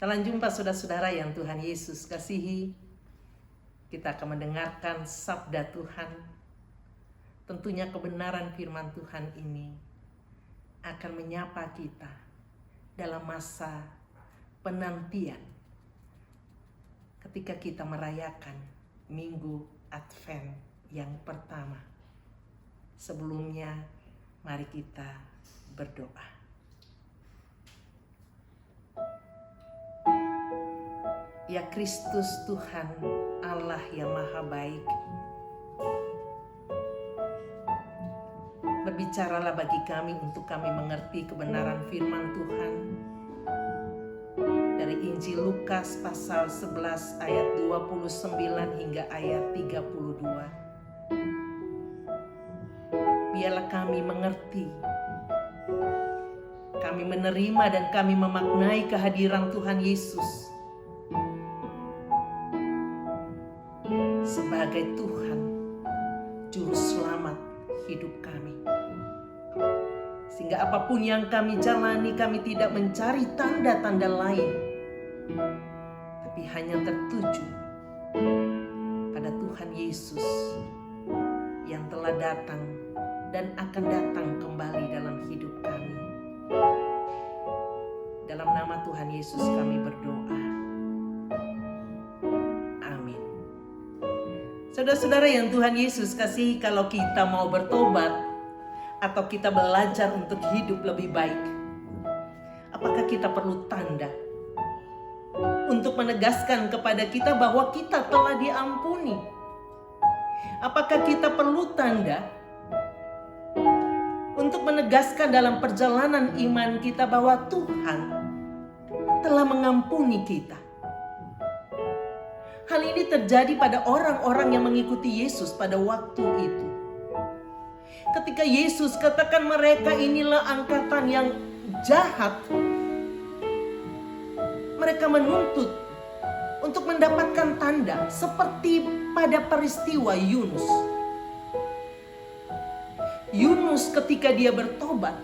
Salam jumpa saudara-saudara yang Tuhan Yesus kasihi. Kita akan mendengarkan sabda Tuhan. Tentunya kebenaran firman Tuhan ini akan menyapa kita dalam masa penantian ketika kita merayakan Minggu Advent yang pertama. Sebelumnya, mari kita berdoa. Ya Kristus Tuhan Allah yang maha baik, berbicaralah bagi kami untuk kami mengerti kebenaran firman Tuhan. Dari Injil Lukas pasal 11 ayat 29 hingga ayat 32. Biarlah kami mengerti, kami menerima dan kami memaknai kehadiran Tuhan Yesus sebagai Tuhan Juru Selamat hidup kami. Sehingga apapun yang kami jalani, kami tidak mencari tanda-tanda lain, tapi hanya tertuju pada Tuhan Yesus yang telah datang dan akan datang kembali dalam hidup kami. Dalam nama Tuhan Yesus kami berdoa. Saudara-saudara yang Tuhan Yesus kasihi, kalau kita mau bertobat atau kita belajar untuk hidup lebih baik, apakah kita perlu tanda untuk menegaskan kepada kita bahwa kita telah diampuni? Apakah kita perlu tanda untuk menegaskan dalam perjalanan iman kita bahwa Tuhan telah mengampuni kita? Hal ini terjadi pada orang-orang yang mengikuti Yesus pada waktu itu. Ketika Yesus katakan mereka inilah angkatan yang jahat, mereka menuntut untuk mendapatkan tanda seperti pada peristiwa Yunus. Yunus ketika dia bertobat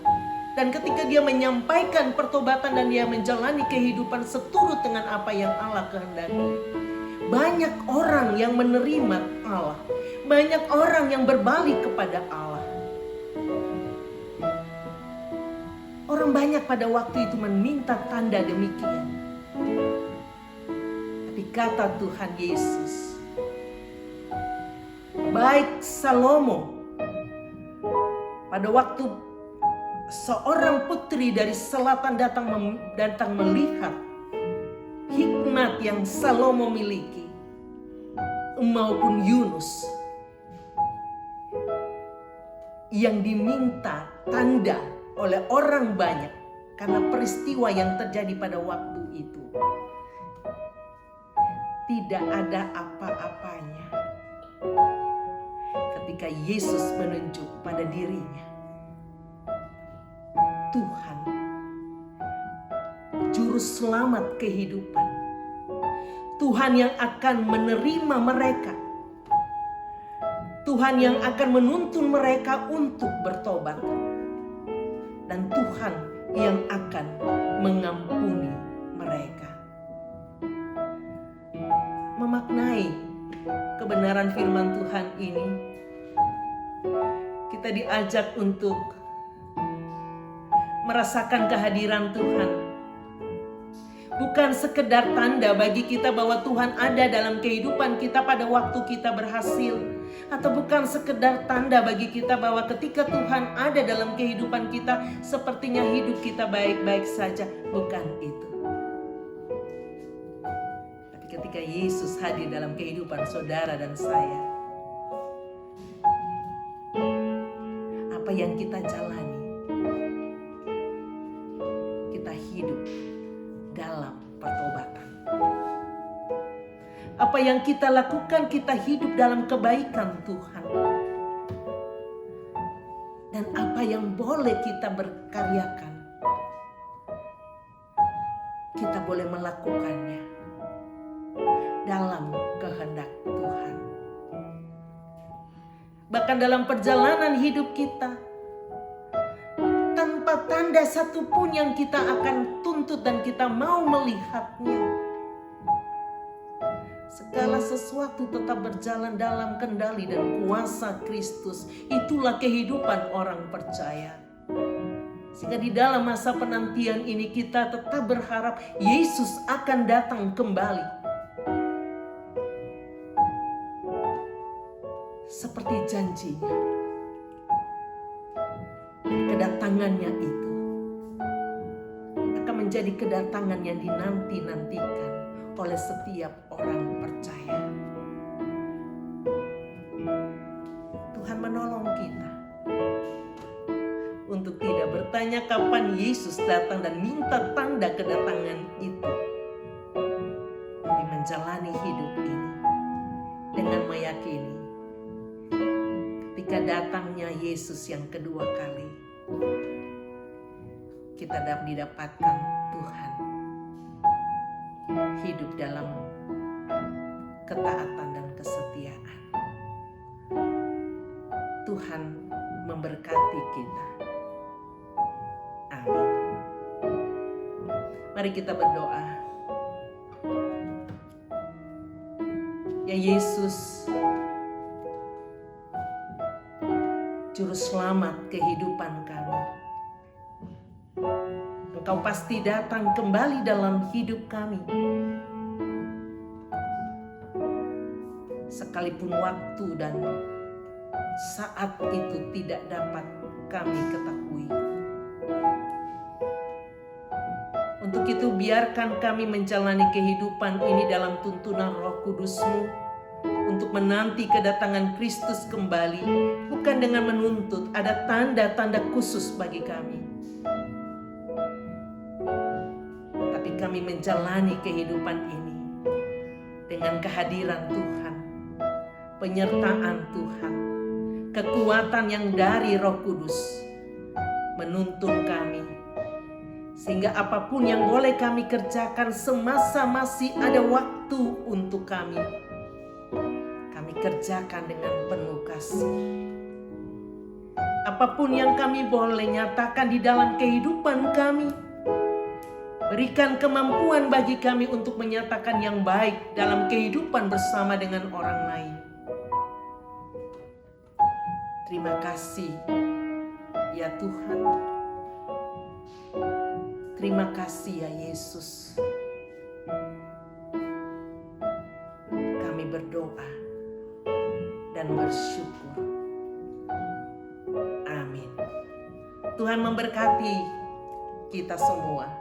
dan ketika dia menyampaikan pertobatan dan dia menjalani kehidupan seturut dengan apa yang Allah kehendaki, banyak orang yang menerima Allah. Banyak orang yang berbalik kepada Allah. Orang banyak pada waktu itu meminta tanda demikian. Tapi kata Tuhan Yesus, baik Salomo pada waktu seorang putri dari selatan datang melihat hikmat yang Salomo miliki, maupun Yunus yang diminta tanda oleh orang banyak karena peristiwa yang terjadi pada waktu itu, tidak ada apa-apanya ketika Yesus menunjuk pada dirinya Tuhan Juru Selamat kehidupan, Tuhan yang akan menerima mereka, Tuhan yang akan menuntun mereka untuk bertobat, dan Tuhan yang akan mengampuni mereka. Memaknai kebenaran firman Tuhan ini, kita diajak untuk merasakan kehadiran Tuhan. Bukan sekedar tanda bagi kita bahwa Tuhan ada dalam kehidupan kita pada waktu kita berhasil. Atau bukan sekedar tanda bagi kita bahwa ketika Tuhan ada dalam kehidupan kita, sepertinya hidup kita baik-baik saja. Bukan itu. Tapi ketika Yesus hadir dalam kehidupan saudara dan saya, apa yang kita jalani, kita hidup dalam pertobatan. Apa yang kita lakukan, kita hidup dalam kebaikan Tuhan. Dan apa yang boleh kita berkaryakan, kita boleh melakukannya dalam kehendak Tuhan. Bahkan dalam perjalanan hidup kita, tanpa tanda satupun yang kita akan tuntut tuntut dan kita mau melihatnya. Segala sesuatu tetap berjalan dalam kendali dan kuasa Kristus. Itulah kehidupan orang percaya. Sehingga di dalam masa penantian ini kita tetap berharap Yesus akan datang kembali. Seperti janjinya. Kedatangannya itu akan menjadi kedatangan yang dinanti-nantikan oleh setiap orang percaya. Tuhan menolong kita untuk tidak bertanya kapan Yesus datang dan minta tanda kedatangan itu, tapi menjalani hidup ini dengan meyakini ketika datangnya Yesus yang kedua kali, kita dapat didapatkan Tuhan hidup dalam ketaatan dan kesetiaan. Tuhan memberkati kita. Amin. Mari kita berdoa. Ya Yesus, Juru Selamat kehidupan kami, Engkau pasti datang kembali dalam hidup kami. Sekalipun waktu dan saat itu tidak dapat kami ketahui. Untuk itu biarkan kami menjalani kehidupan ini dalam tuntunan Roh Kudus-Mu untuk menanti kedatangan Kristus kembali, bukan dengan menuntut ada tanda-tanda khusus bagi kami. Tapi kami menjalani kehidupan ini dengan kehadiran Tuhan, penyertaan Tuhan, kekuatan yang dari Roh Kudus menuntun kami. Sehingga apapun yang boleh kami kerjakan semasa masih ada waktu untuk kami kerjakan dengan penuh kasih. Apapun yang kami boleh nyatakan di dalam kehidupan kami, berikan kemampuan bagi kami untuk menyatakan yang baik dalam kehidupan bersama dengan orang lain. Terima kasih ya Tuhan. Terima kasih ya Yesus. Kami berdoa dan bersyukur. Amin. Tuhan memberkati kita semua.